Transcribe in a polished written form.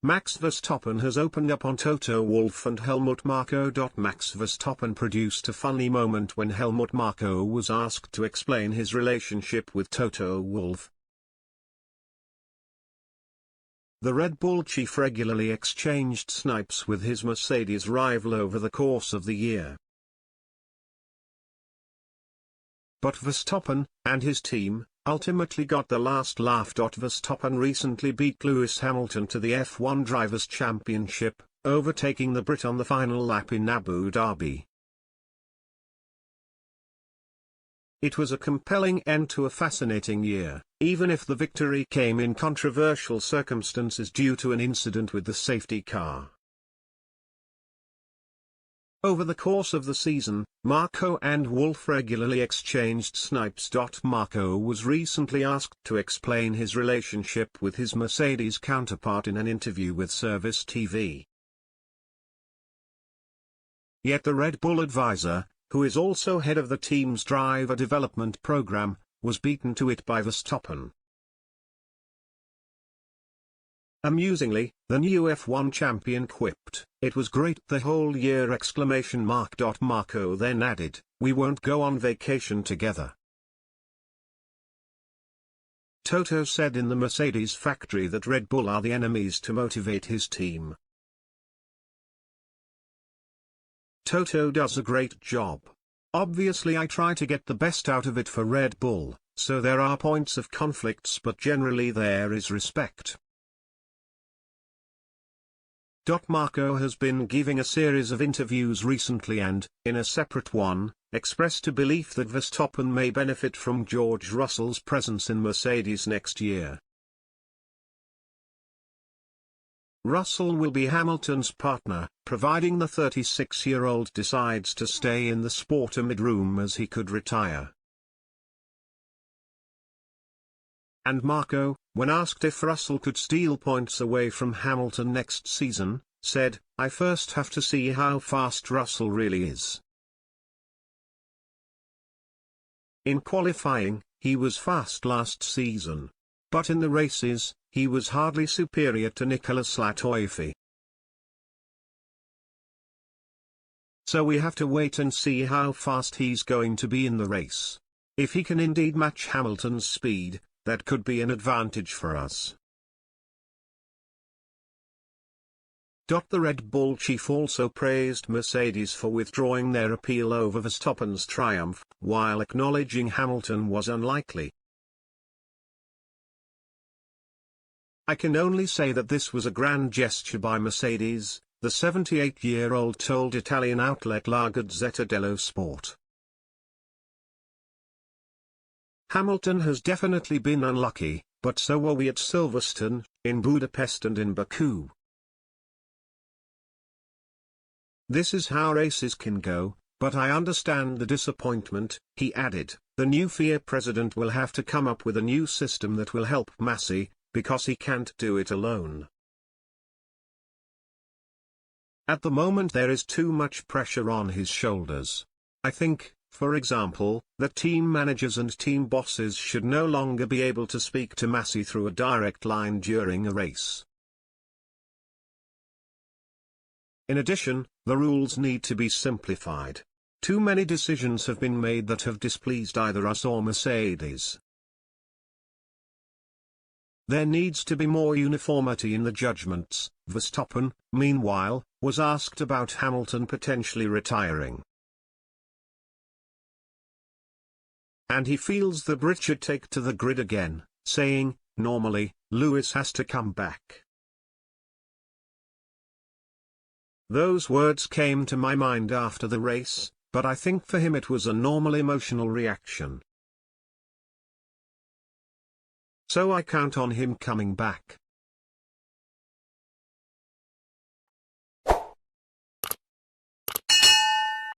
Max Verstappen has opened up on Toto, Wolff and Helmut Marko. Max Verstappen produced a funny moment when Helmut Marko was asked to explain his relationship with Toto Wolff. The Red Bull chief regularly exchanged snipes with his Mercedes rival over the course of the year. But Verstappen, and his team, ultimately got the last laugh. Verstappen recently beat Lewis Hamilton to the F1 Drivers' Championship, overtaking the Brit on the final lap in Abu Dhabi. It was a compelling end to a fascinating year, even if the victory came in controversial circumstances due to an incident with the safety car. Over the course of the season, Marko and Wolff regularly exchanged snipes. Marko was recently asked to explain his relationship with his Mercedes counterpart in an interview with Service TV. Yet the Red Bull advisor, who is also head of the team's driver development program, was beaten to it by Verstappen. Amusingly, the new F1 champion quipped, "It was great the whole year!" Marko then added, "We won't go on vacation together." Toto said in the Mercedes factory that Red Bull are the enemies to motivate his team. Toto does a great job. Obviously I try to get the best out of it for Red Bull, so there are points of conflicts, but generally there is respect. Marko has been giving a series of interviews recently and, in a separate one, expressed a belief that Verstappen may benefit from George Russell's presence in Mercedes next year. Russell will be Hamilton's partner, providing the 36-year-old decides to stay in the sport amid rumours he could retire. And Marko, when asked if Russell could steal points away from Hamilton next season, said, "I first have to see how fast Russell really is. In qualifying, he was fast last season. But in the races, he was hardly superior to Nicolas Latifi. So we have to wait and see how fast he's going to be in the race. If he can indeed match Hamilton's speed, that could be an advantage for us." The Red Bull chief also praised Mercedes for withdrawing their appeal over Verstappen's triumph, while acknowledging Hamilton was unlikely. "I can only say that this was a grand gesture by Mercedes," the 78-year-old told Italian outlet La Gazzetta dello Sport. "Hamilton has definitely been unlucky, but so were we at Silverstone, in Budapest and in Baku. This is how races can go, but I understand the disappointment," he added. "The new FIA president will have to come up with a new system that will help Masi, because he can't do it alone. At the moment there is too much pressure on his shoulders. I think, for example, that team managers and team bosses should no longer be able to speak to Masi through a direct line during a race. In addition, the rules need to be simplified. Too many decisions have been made that have displeased either us or Mercedes. There needs to be more uniformity in the judgments." Verstappen, meanwhile, was asked about Hamilton potentially retiring. And he feels the Brit should take to the grid again, saying, "Normally, Lewis has to come back." "Those words came to my mind after the race, but I think for him it was a normal emotional reaction. So I count on him coming back."